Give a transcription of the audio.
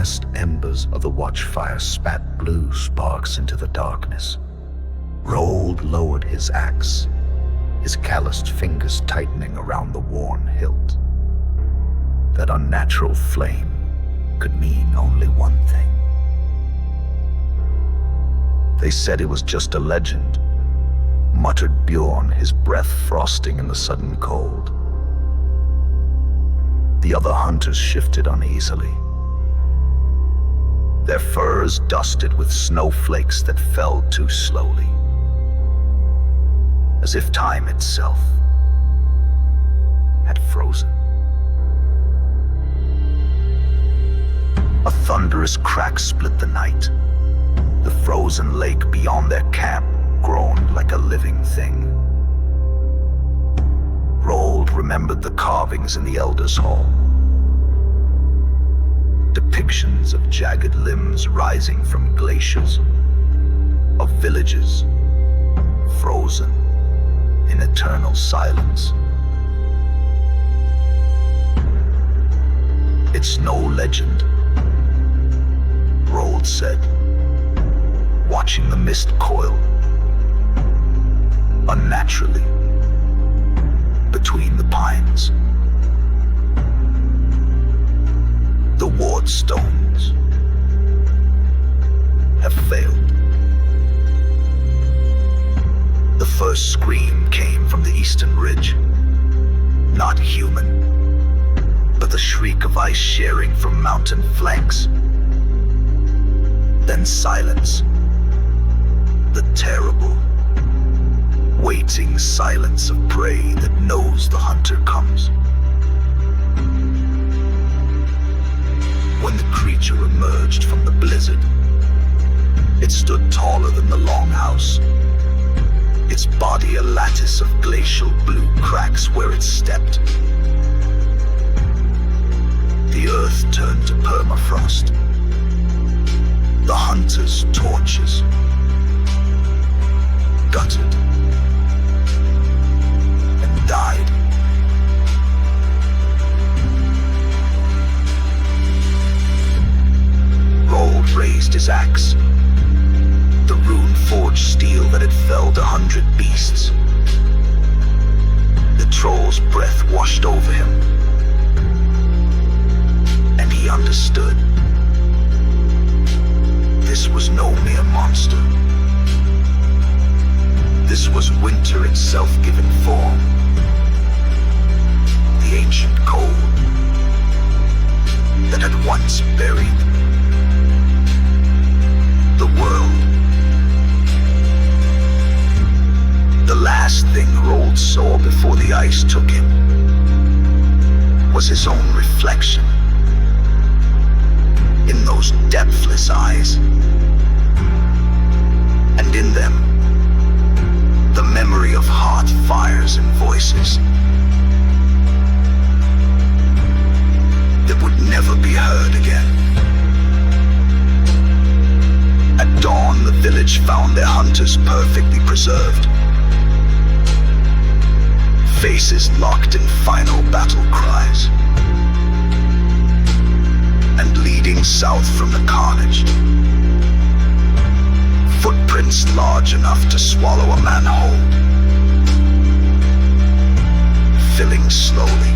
last embers of the watchfire spat blue sparks into the darkness. Rold lowered his axe, his calloused fingers tightening around the worn hilt. That unnatural flame could mean only one thing. They said it was just a legend, muttered Bjorn, his breath frosting in the sudden cold. The other hunters shifted uneasily, their furs dusted with snowflakes that fell too slowly, as if time itself had frozen. A thunderous crack split the night. The frozen lake beyond their camp groaned like a living thing. Rold remembered the carvings in the Elder's Hall. Depictions of jagged limbs rising from glaciers, of villages frozen in eternal silence. "It's no legend," Rold said, watching the mist coil unnaturally between the pines. The ward stones have failed. The first scream came from the eastern ridge. Not human, but the shriek of ice shearing from mountain flanks. Then silence. The terrible, waiting silence of prey that knows the hunter comes. When the creature emerged from the blizzard, it stood taller than the longhouse, its body a lattice of glacial blue cracks where it stepped. The earth turned to permafrost. The hunter's torches gutted and died. Rold raised his axe, the rune-forged steel that had felled 100 beasts. The troll's breath washed over him, and he understood. This was no mere monster. This was winter itself given form. The ancient cold that had once buried the world. The last thing Rold saw before the ice took him was his own reflection in those depthless eyes, and in them the memory of hot fires and voices that would never be heard again. At dawn, the village found their hunters perfectly preserved, faces locked in final battle cries. And leading south from the carnage, footprints large enough to swallow a man whole, filling slowly